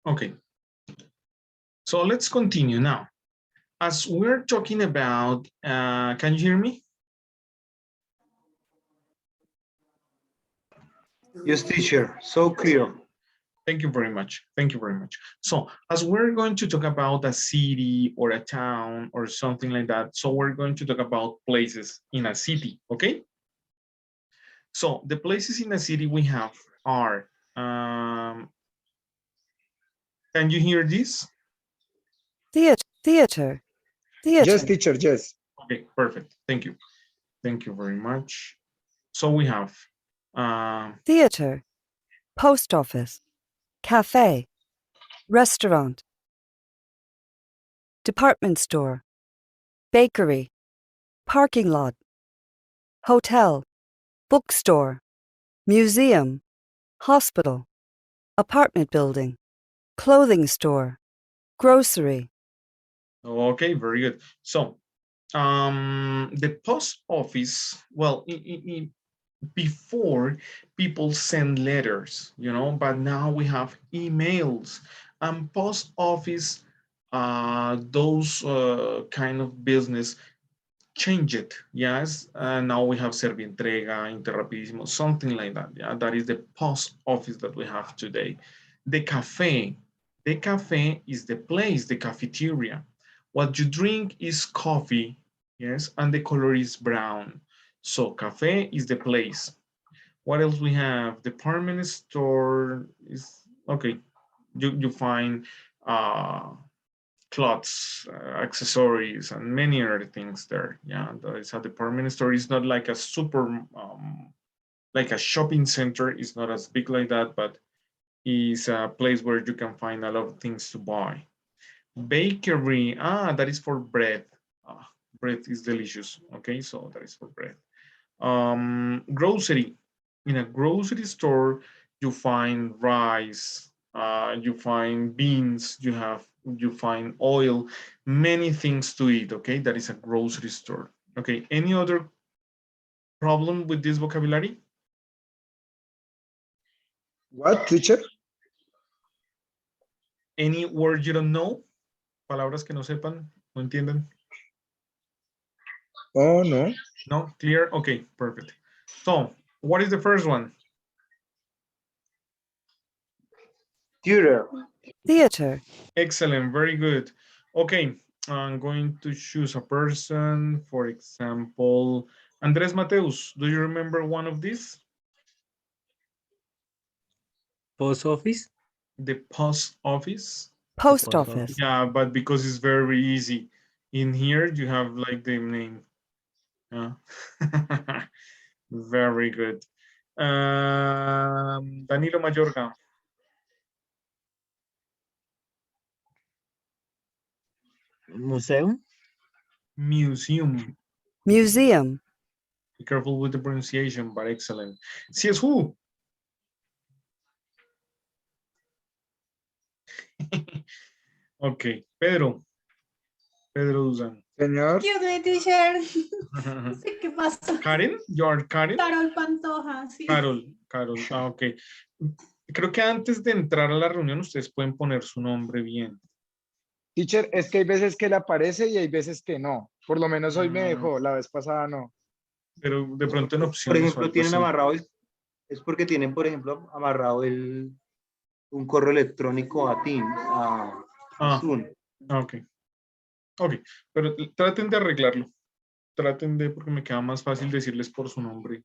Okay, so let's continue now. As we're talking about, can you hear me? Yes, teacher. So clear. Thank you very much. Thank you very much. So as we're going to talk about a city or a town or something like that, so we're going to talk about places in a city, okay? So the places in a city we have are, can you hear this? Theater. Yes, teacher. Yes. Okay, perfect. Thank you. Thank you very much. So we have, Theater. Post office. Cafe. Restaurant. Department store. Bakery. Parking lot. Hotel. Bookstore. Museum. Hospital. Apartment building. Clothing store. Grocery. okay, very good. So the post office, well, before people send letters, you know, but now we have emails and post office, those kind of business change it. Yes, now we have Servientrega, Interrapidísimo, something like that. Yeah, that is the post office that we have today. The cafe is the place, the cafeteria. What you drink is coffee, yes, and the color is brown. So cafe is the place. What else we have? Department store is okay. You find uh, clothes, accessories, and many other things there. Yeah, it's a department store. It's not like a super, like a shopping center. It's not as big like that, but it's a place where you can find a lot of things to buy. Bakery, that is for bread. Bread is delicious. Okay, so that is for bread. Grocery. In a grocery store, you find rice, you find beans, you find oil, many things to eat. Okay, that is a grocery store. Okay, any other problem with this vocabulary? What, teacher? Any word you don't know? Palabras que no sepan, no entienden. Oh, no. No, clear. Okay, perfect. So, what is the first one? Tutor. Theater. Excellent, very good. Okay, I'm going to choose a person. For example, Andres Mateus. Do you remember one of these? Post office. The post office. Post office. Yeah, but because it's very easy. In here, you have like the name. Yeah. Very good. Danilo Mayorga. Museum. Museum. Museum. Be careful with the pronunciation, but excellent. CS who? Okay, Pedro. Pedro Duzan. Señor. Excuse me, teacher. No sé qué pasó. Karen, you are Karen. Carol Pantoja, sí. Carol, ok. Creo que antes de entrar a la reunión ustedes pueden poner su nombre bien. Teacher, es que hay veces que le aparece y hay veces que no. Por lo menos hoy me dejó, la vez pasada no. Pero de pronto en Por opciones. ejemplo, tienen amarrado, es porque tienen, por ejemplo, amarrado un correo electrónico a Teams, a Zoom. Ok. Ok, pero traten de arreglarlo. Traten de, porque me queda más fácil decirles por su nombre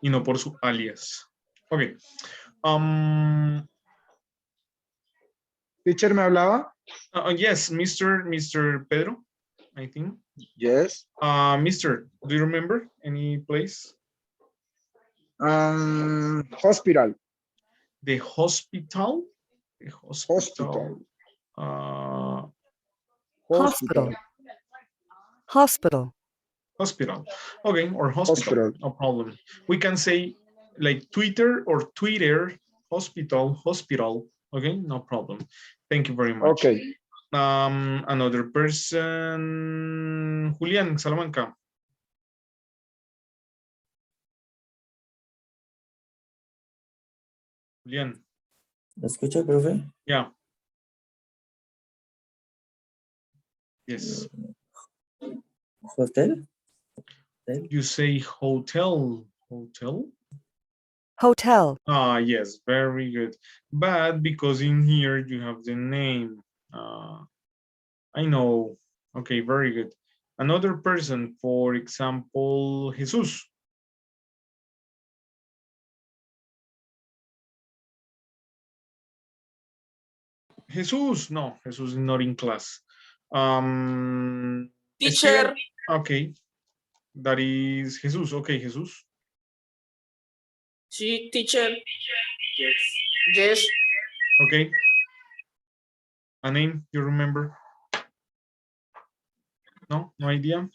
y no por su alias. Ok. Teacher, ¿me hablaba? Yes, Mr. Pedro, I think. Yes. Mr., do you remember any place? Hospital. The hospital? The Hospital. Hospital. Hospital. Hospital. Okay, or hospital. No problem. We can say like Twitter or Twitter, hospital. Okay, no problem. Thank you very much. Okay. Another person, Julián Salamanca. Julián. ¿Me escucha, profe? Yeah, Yes. Hotel. You say hotel. Hotel? Hotel. Ah, yes, very good. But because in here you have the name. I know. Okay, very good. Another person, for example, Jesus. Jesus, no, Jesus is not in class. Teacher. Okay, that is Jesus. Okay, Jesus. Sí, teacher. Yes. Okay. A name you remember? No, no idea.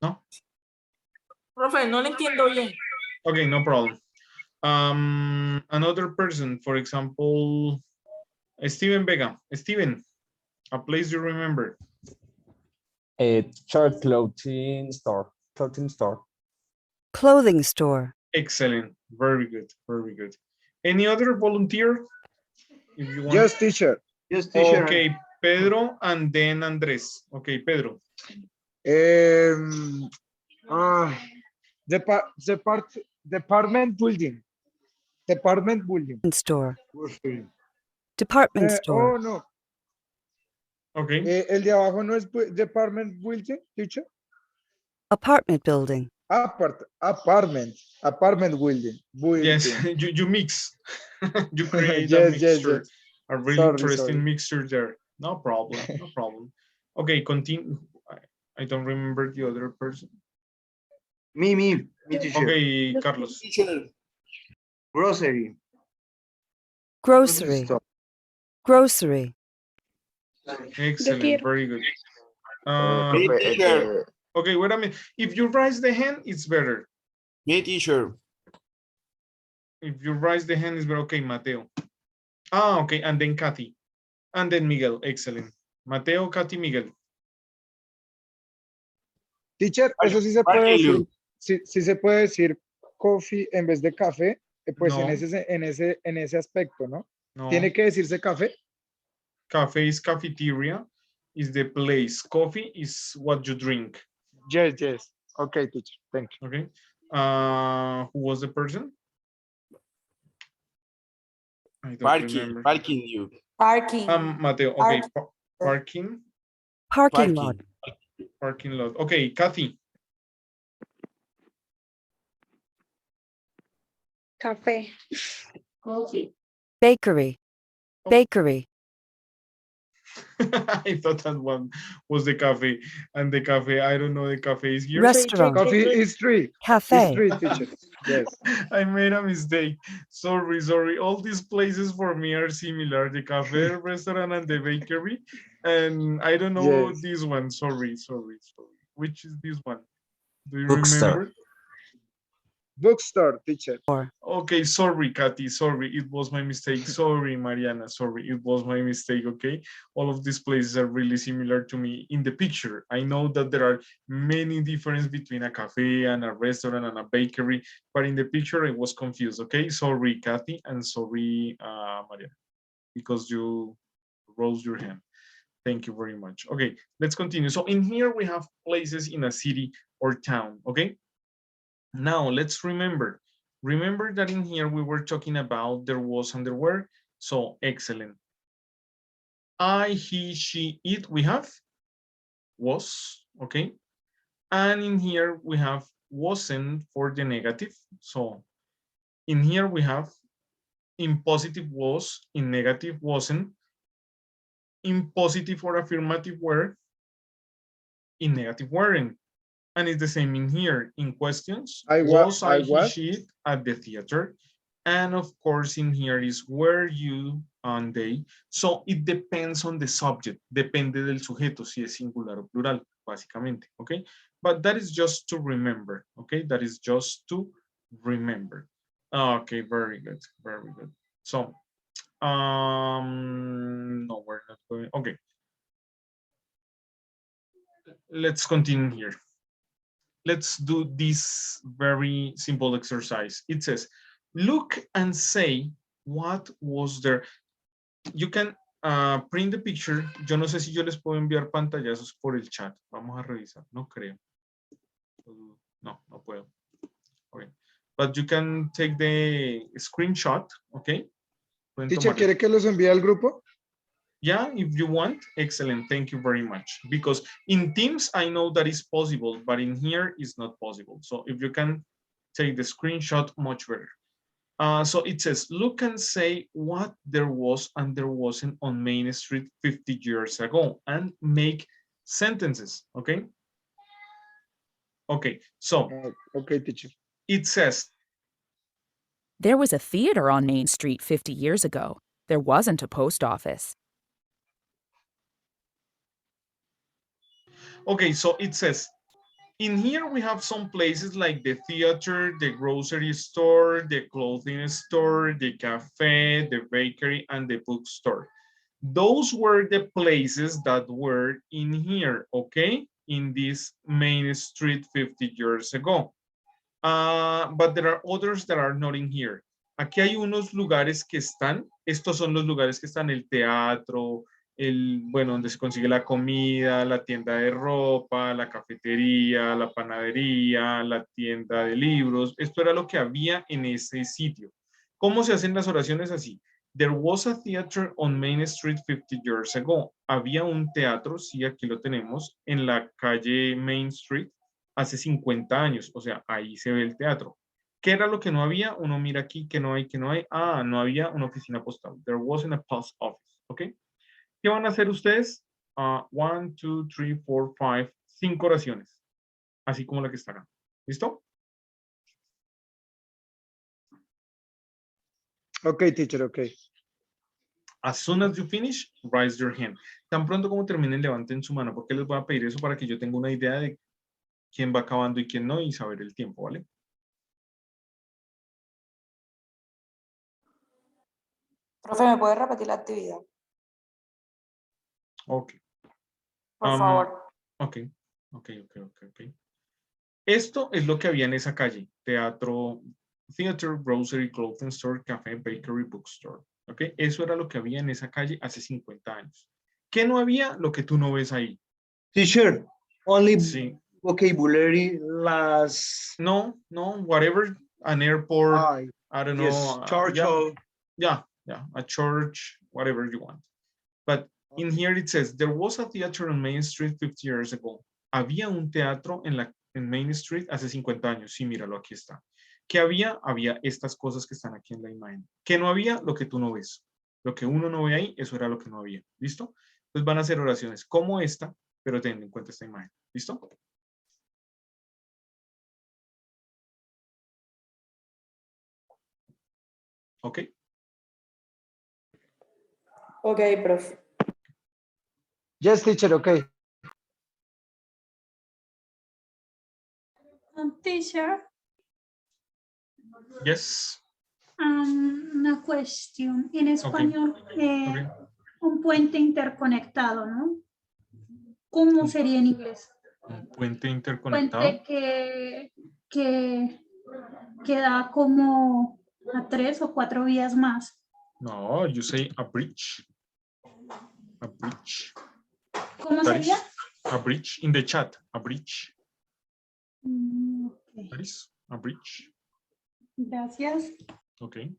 No. Profe, no le entiendo bien. Okay, no problem. Another person, for example, Steven Vega. Steven, a place you remember. A short clothing store. Clothing store. Clothing store. Excellent. Very good. Very good. Any other volunteer? If you want. Yes, teacher. Yes, teacher. Okay, Pedro and then Andres. Okay, Pedro. Um, uh, department building. Department building. Store. Grocery. Department store. Oh, no. Okay. El de abajo no es department building, teacher. Apartment building. Apartment building. Yes, you mix. You create a Yes, mixture. yes. A really Sorry, interesting sorry. mixture there. No problem. No problem. Okay, continue. I don't remember the other person. Me, teacher. Okay, Carlos. Grocery. Grocery. Store. Grocery. Excellent. Very good. Okay, wait a minute. If you raise the hand, it's better. Me, teacher. If you raise the hand, it's better. Okay, Mateo. Ah, okay, and then Kathy. And then Miguel. Excellent. Mateo, Kathy, Miguel. Teacher, eso sí se puede decir. Sí, sí se puede decir coffee en vez de café, pues No. en ese aspecto, ¿no? No. Tiene que decirse café. Cafe is cafeteria, is the place. Coffee is what you drink. Yes. Okay, teacher. Thank you. Okay. Who was the person? I don't remember. Parking you. Parking. Mateo. Okay. Parking. Parking lot. Parking lot. Okay, Kathy. Café. Coffee. Bakery. Bakery. I thought that one was the cafe, and the cafe, I don't know, the cafe is here. Restaurant. Coffee is three. Cafe. It's three, teacher. Yes. I made a mistake. Sorry. All these places for me are similar. The cafe, restaurant, and the bakery. And I don't know Yes. this one. Sorry. Which is this one? Do you Bookstore. remember? Bookstore, teacher. Okay, sorry, Kathy. Sorry, it was my mistake. Sorry, Mariana. Sorry, it was my mistake. Okay, all of these places are really similar to me in the picture. I know that there are many differences between a cafe and a restaurant and a bakery, but in the picture I was confused. Okay, sorry, Kathy, and sorry, Mariana, because you rose your hand. Thank you very much. Okay, let's continue. So in here we have places in a city or town. Okay. Now let's remember that in here we were talking about there was and there were. So excellent. I, he, she, it, we have was, okay. And in here we have wasn't for the negative. So in here we have in positive was, in negative wasn't, in positive or affirmative were, in negative weren't. And it's the same in here. In questions, was I, he, she, it at the theater. And of course, in here is were you on they. So it depends on the subject. Depende del sujeto, si es singular o plural, básicamente. Okay. But that is just to remember. Okay. That is just to remember. Okay. Very good. Very good. So, no, we're not going. Okay. Let's continue here. Let's do this very simple exercise. It says, look and say what was there. You can print the picture. Yo no sé si yo les puedo enviar pantallazos por el chat. Vamos a revisar. No creo. No, no puedo. Okay. But you can take the screenshot, okay? Pueden Teacher, tomarlo. ¿quiere que los envíe al grupo? Yeah, if you want, excellent. Thank you very much. Because in Teams, I know that is possible, but in here, it's not possible. So if you can take the screenshot, much better. So it says, look and say what there was and there wasn't on Main Street 50 years ago and make sentences, okay? Okay, so Okay, teacher. it says, There was a theater on Main Street 50 years ago. There wasn't a post office. okay, so it says, in here we have some places like the theater, the grocery store, the clothing store, the cafe, the bakery, and the bookstore. Those were the places that were in here, okay? In this Main Street 50 years ago. But there are others that are not in here. Aquí hay unos lugares que están, estos son los lugares que están, el teatro, bueno, donde se consigue la comida, la tienda de ropa, la cafetería, la panadería, la tienda de libros. Esto era lo que había en ese sitio. ¿Cómo se hacen las oraciones así? There was a theater on Main Street 50 years ago. Había un teatro, sí, aquí lo tenemos, en la calle Main Street hace 50 años. O sea, ahí se ve el teatro. ¿Qué era lo que no había? Uno mira aquí que no hay, que no hay. Ah, no había una oficina postal. There wasn't a post office. ¿Ok? ¿Qué van a hacer ustedes? 1, 2, 3, 4, 5, 5 oraciones. Así como la que está acá. ¿Listo? Okay, teacher, okay. As soon as you finish, raise your hand. Tan pronto como terminen, levanten su mano, porque les voy a pedir eso para que yo tenga una idea de quién va acabando y quién no y saber el tiempo, ¿vale? Profe, ¿me puede repetir la actividad? Ok. Por favor. Ok. Esto es lo que había en esa calle. Teatro, theater, grocery, clothing store, café, bakery, bookstore. Ok. Eso era lo que había en esa calle hace 50 años. ¿Qué no había? Lo que tú no ves ahí. Teacher, only Sí. vocabulary las... No, whatever, an airport, Ay, I don't yes, know. Churchill. Yeah, a church, whatever you want. But in here it says, there was a theater on Main Street 50 years ago. Había un teatro en Main Street hace 50 años. Sí, míralo, aquí está. ¿Qué había? Había estas cosas que están aquí en la imagen. ¿Qué no había? Lo que tú no ves. Lo que uno no ve ahí, eso era lo que no había. ¿Listo? Entonces van a hacer oraciones como esta, pero teniendo en cuenta esta imagen. ¿Listo? ¿Ok? Ok, profe. Yes, teacher, okay. Teacher, Yes. una cuestión. En español, Okay. un puente interconectado, ¿no? ¿Cómo sería en inglés? Un puente interconectado. Puente que da como a 3 o 4 vías más. No, you say a bridge. A bridge. ¿Cómo That sería? is a bridge in the chat. A bridge. Ok, That is a bridge. gracias. Okay.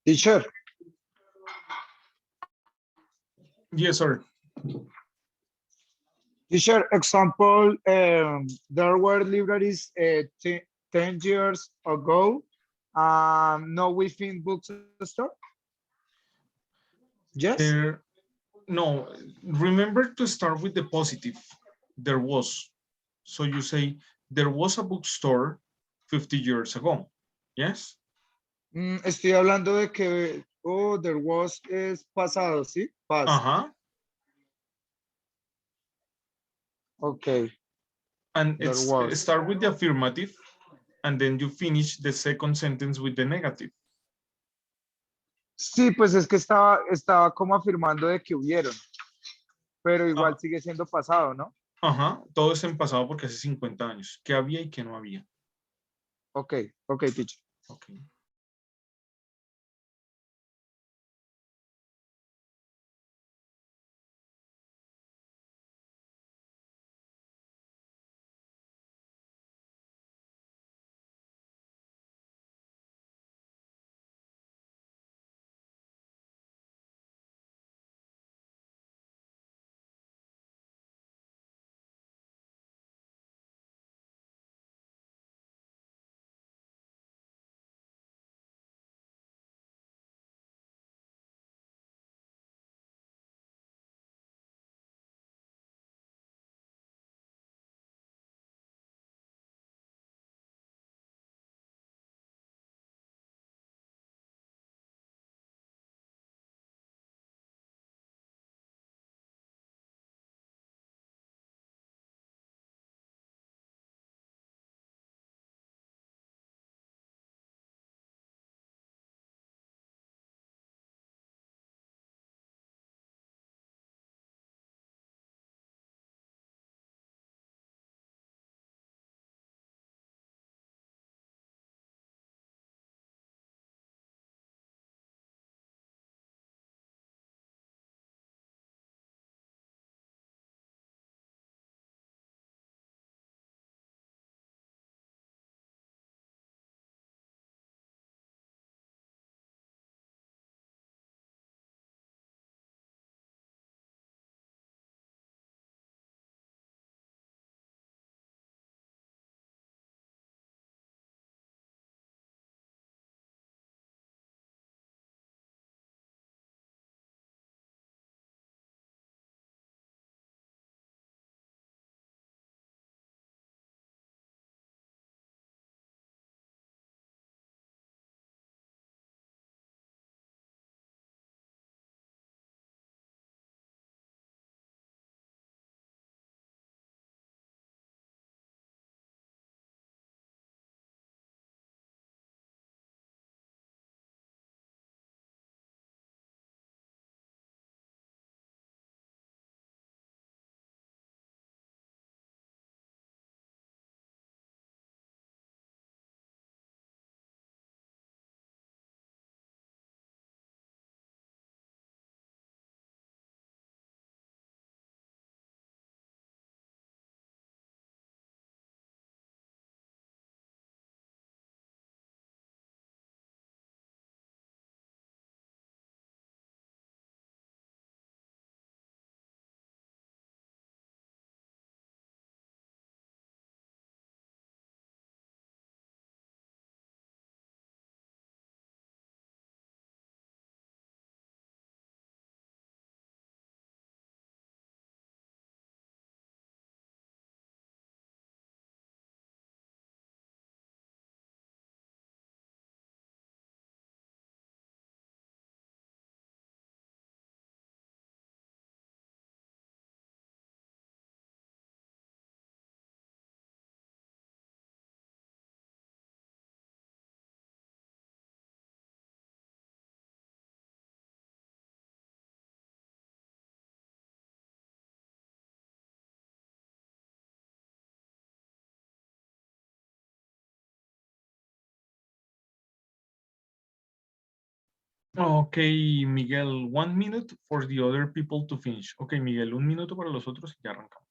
Teacher, Yes, sir. teacher, example, there were libraries 10 years ago, no within bookstore? Yes? There, no, remember to start with the positive. There was. So you say, there was a bookstore 50 years ago. Yes? Estoy hablando de que, oh, there was es pasado, ¿sí? Past. Uh-huh. Okay, And there it's was. start with the affirmative, and then you finish the second sentence with the negative. Sí, pues es que estaba como afirmando de que hubieron, pero igual Ah, sigue siendo pasado, ¿no? ajá, todo es en pasado porque hace 50 años. ¿Qué había y qué no había? Ok, ok, teacher. Okay. Okay, Miguel, 1 minute for the other people to finish. Okay, Miguel, 1 minuto para los otros y ya arrancamos.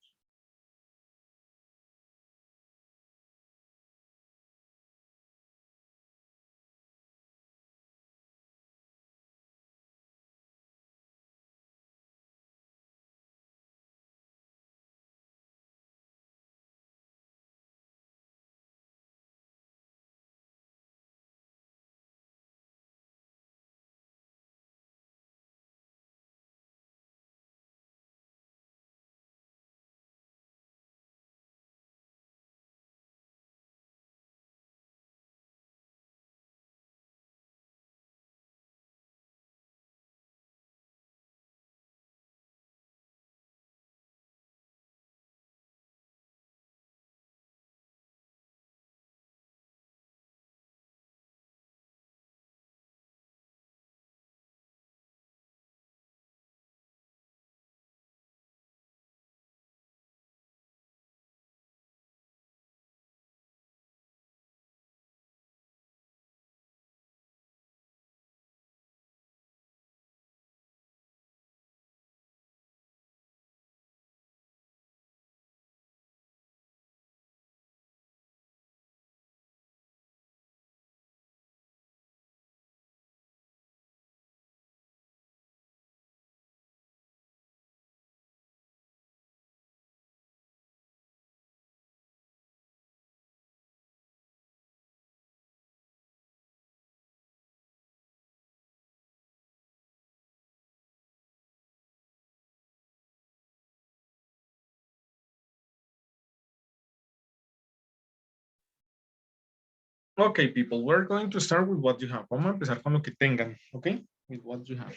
Okay, people, we're going to start with what you have. Vamos a empezar con lo que tengan, okay? With what you have.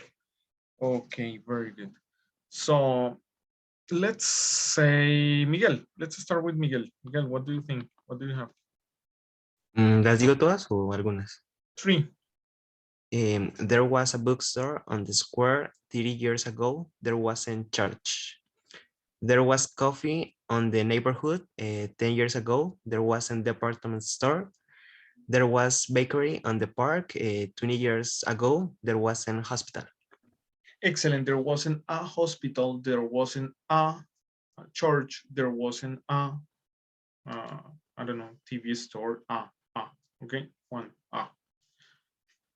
Okay, very good. So let's say Miguel. Let's start with Miguel. Miguel, what do you think? What do you have? ¿Las digo todas o algunas? 3. There was a bookstore on the square 30 years ago. There wasn't church. There was coffee on the neighborhood 10 years ago. There wasn't department store. There was bakery on the park 20 years ago. There wasn't hospital. Excellent. There wasn't a hospital. There wasn't a church. There wasn't a, I don't know, TV store. Okay, 1.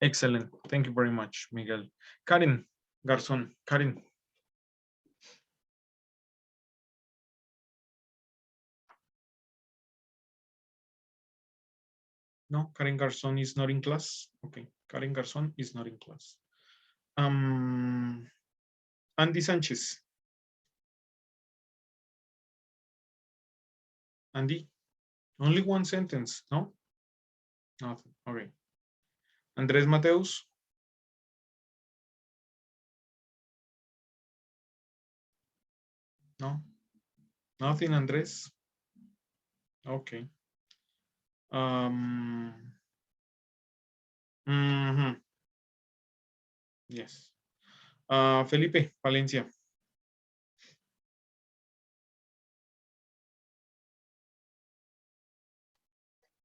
Excellent. Thank you very much, Miguel. Karen Garzón. Karen. No, Karen Garzón is not in class. Okay, Karen Garzón is not in class. Andy Sánchez. Andy, only one sentence, no? Nothing, okay. Andrés Mateus. No, nothing, Andrés. Okay. Yes. Felipe Valencia.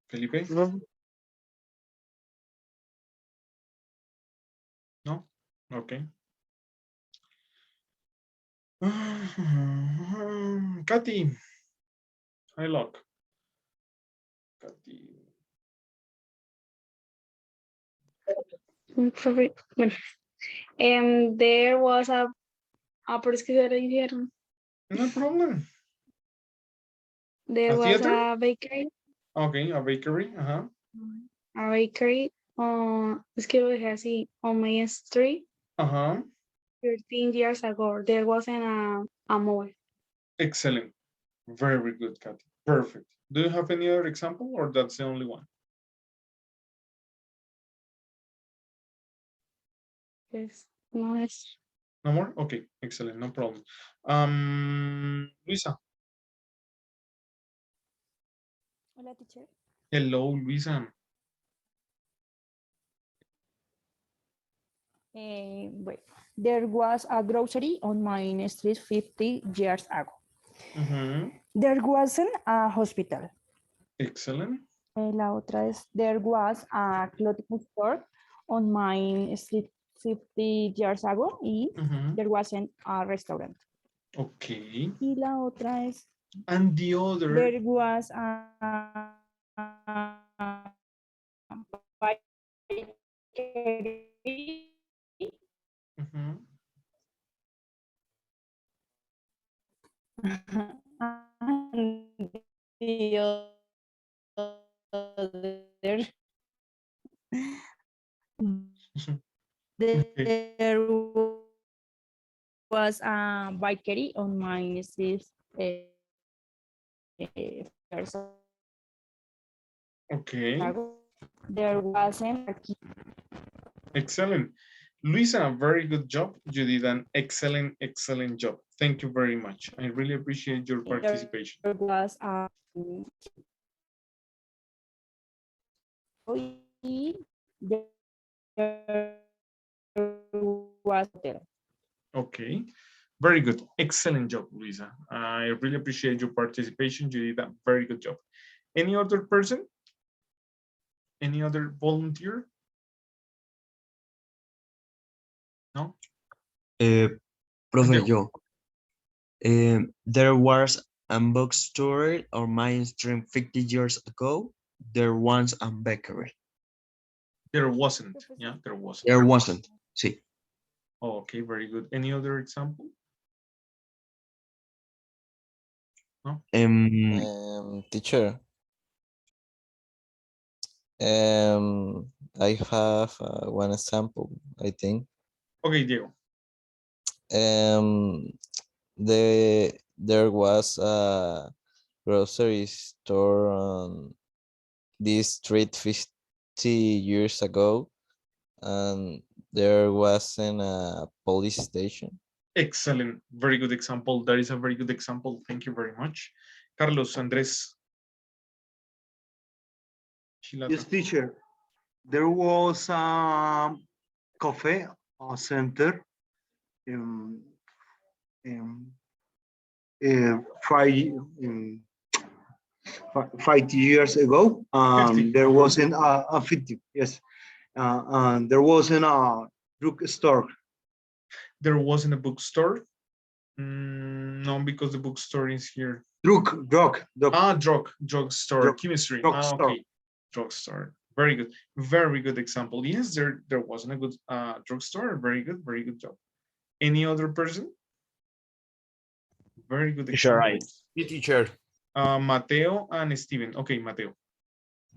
Felipe. No, No. Okay. Katy. Hi, Lock. Katy. Profe, bueno, there was a, pero es que ya lo dijeron. No problem. There A was theater? a bakery. Okay, a bakery. A bakery. Es que lo dejé así. On my street. 13 years ago. There wasn't a mall. Excellent. Very good, Katy. Perfect. Do you have any other example or that's the only one? Yes. No es. No more? Okay, excellent. No problem. Luisa. Hola, teacher. Hello, Luisa. Well, there was a grocery on my street 50 years ago. There wasn't a hospital. Excellent. La otra es, there was a clothing store on my street 50 years ago y there wasn't a restaurant. Okay. Y la otra es, and the other, there was a bakery. And the other, there was a bakery on my street. Okay. There wasn't. Excellent. Luisa, very good job. You did an excellent, excellent job. Thank you very much. I really appreciate your participation. There was there was there. Okay. Very good. Excellent job, Luisa. I really appreciate your participation. You did a very good job. Any other person? Any other volunteer? No? Profe, yo. There was a bookstore on my street 50 years ago. There was a bakery. There wasn't. Yeah, there wasn't. There wasn't. Sí. Oh, okay, very good. Any other example? No? Teacher. I have one example, I think. Okay, Diego. There was a grocery store on this street 50 years ago, and there wasn't a police station. Excellent. Very good example. That is a very good example. Thank you very much. Carlos, Andres. Yes, teacher. There was a cafe center in 5 years ago. 50. There wasn't a 50. Yes. And there wasn't a drugstore. There wasn't a bookstore. No, because the bookstore is here. Drugstore. Chemistry. Drugstore. Okay. Drugstore. Very good. Very good example. Yes, there wasn't a good drugstore. Very good job. Any other person? Very good example. Right. The teacher. Mateo and Steven. Okay, Mateo.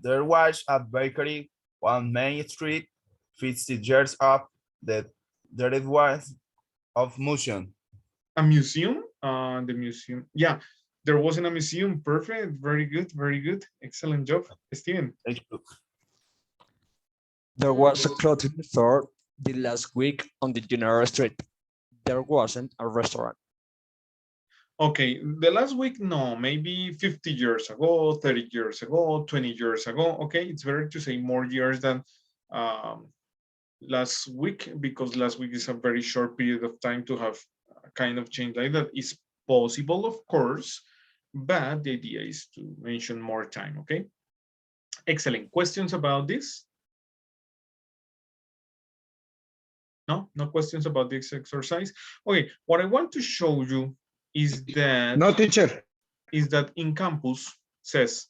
There was a bakery on Main Street 50 years up that there it was of museum. A museum? The museum. Yeah, there wasn't a museum. Perfect. Very good. Very good. Excellent job. Steven. Thank you. There was a clothing store the last week on the general street. There wasn't a restaurant. Okay, the last week, no, maybe 50 years ago, 30 years ago, 20 years ago. Okay, it's better to say more years than last week, because last week is a very short period of time to have a kind of change like that. It's possible, of course, but the idea is to mention more time, okay? Excellent. Questions about this? No, no questions about this exercise. Okay, what I want to show you is that No, teacher. Is that in campus says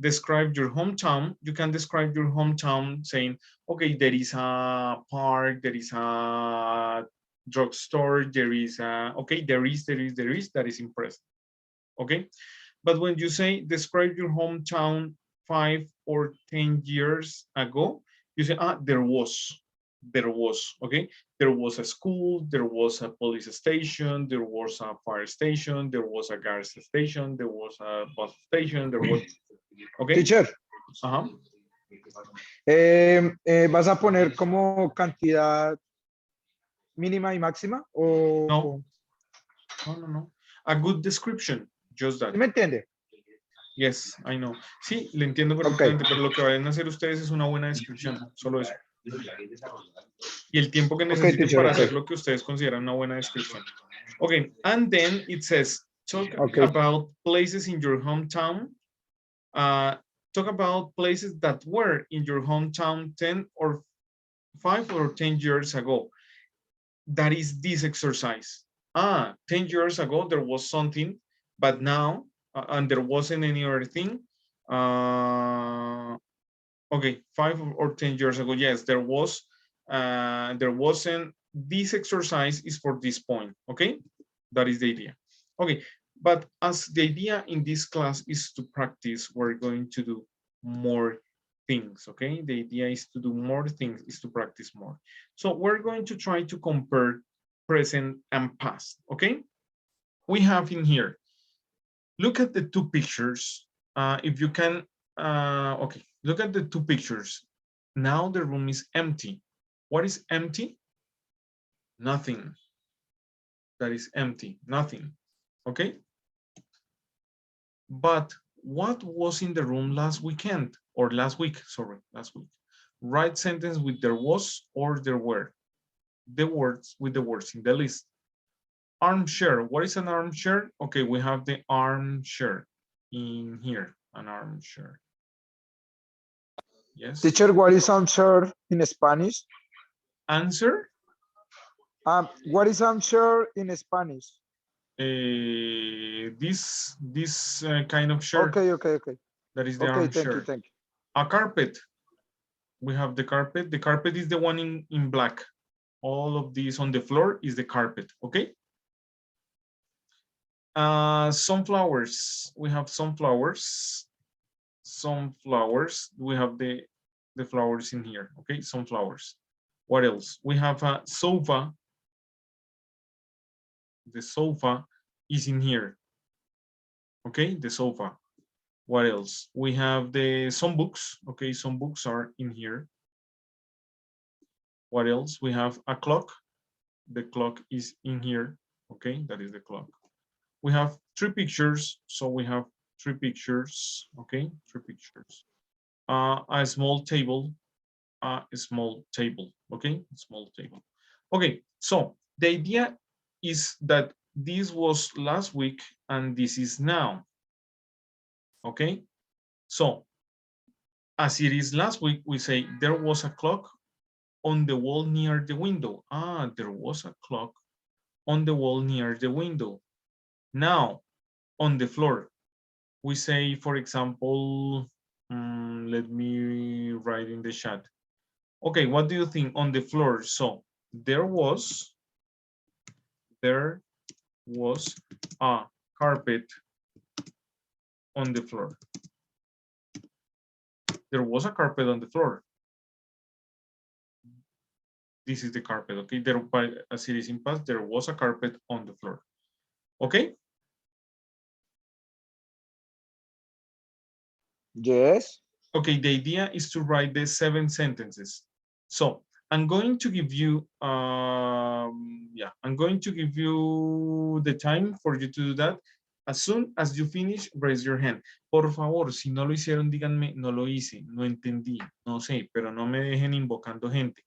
describe your hometown. You can describe your hometown saying, okay, there is a park, there is a drugstore, there is a, okay, there is, that is in present. Okay, but when you say describe your hometown 5 or 10 years ago, you say, there was, okay, there was a school, there was a police station, there was a fire station, there was a gas station, there was a bus station, there was, okay. Teacher. Ajá. ¿Vas a poner como cantidad mínima y máxima? O... No. A good description, just that. ¿Me entiende? Yes, I know. Sí, le entiendo perfectamente, pero lo que vayan a hacer ustedes es una buena descripción, solo eso. Y el tiempo que necesiten para hacer lo que ustedes consideran una buena descripción. Okay, and then it says, talk about places in your hometown. Talk about places that were in your hometown 5 or 10 years ago. That is this exercise. 10 years ago, there was something, but now, and there wasn't any other thing. Okay, 5 or 10 years ago, yes, there was, there wasn't. This exercise is for this point, okay? That is the idea. Okay, but as the idea in this class is to practice, we're going to do more things, okay? The idea is to do more things, is to practice more. So we're going to try to compare present and past, okay? We have in here, look at the two pictures. If you can, okay, look at the two pictures. Now the room is empty. What is empty? Nothing. That is empty, nothing, okay? But what was in the room last weekend, or last week, sorry, last week? Write sentence with there was or there were. The words with the words in the list. Armchair, what is an armchair? Okay, we have the armchair in here, an armchair. Yes. Teacher, what is armchair in Spanish? Answer? What is armchair in Spanish? This kind of chair. Okay. That is the armchair. Thank you. A carpet. We have the carpet. The carpet is the one in black. All of these on the floor is the carpet, okay? Sunflowers. We have sunflowers. Sunflowers. We have the flowers in here, okay? Sunflowers. What else? We have a sofa. The sofa is in here, okay? The sofa. What else? We have some books. Okay, some books are in here. What else? We have a clock. The clock is in here. Okay, that is the clock. We have 3 pictures. So we have 3 pictures. Okay, 3 pictures. A small table. A small table. Okay, small table. Okay, so the idea is that this was last week and this is now. Okay, so as it is last week, we say there was a clock on the wall near the window. Ah, there was a clock on the wall near the window. Now, on the floor, we say, for example, let me write in the chat. Okay, what do you think on the floor? So there was a carpet on the floor. There was a carpet on the floor. This is the carpet, okay? There, by as it is in past, there was a carpet on the floor. Okay? Yes. Okay, the idea is to write the 7 sentences. So I'm going to give you, I'm going to give you the time for you to do that. As soon as you finish, raise your hand. Por favor, si no lo hicieron, díganme, no lo hice, no entendí, no sé, pero no me dejen invocando gente.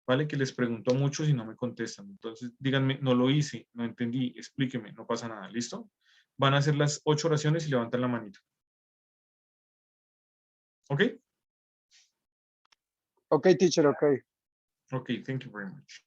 Vale, que les pregunto mucho si no me contestan. Entonces, díganme, no lo hice, no entendí, explíqueme, no pasa nada, ¿listo? Van a hacer las 8 oraciones y levantan la manito. ¿Ok? Okay, teacher, okay. Okay, thank you very much.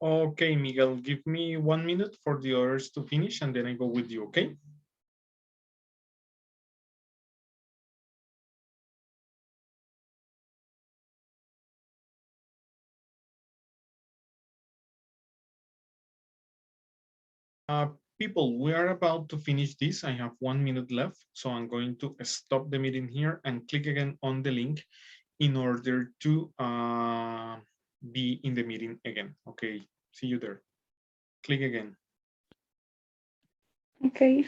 Okay, Miguel, give me 1 minute for the others to finish and then I go with you, okay? People, we are about to finish this. I have 1 minute left, so I'm going to stop the meeting here and click again on the link in order to be in the meeting again. Okay, see you there. Click again. Okay.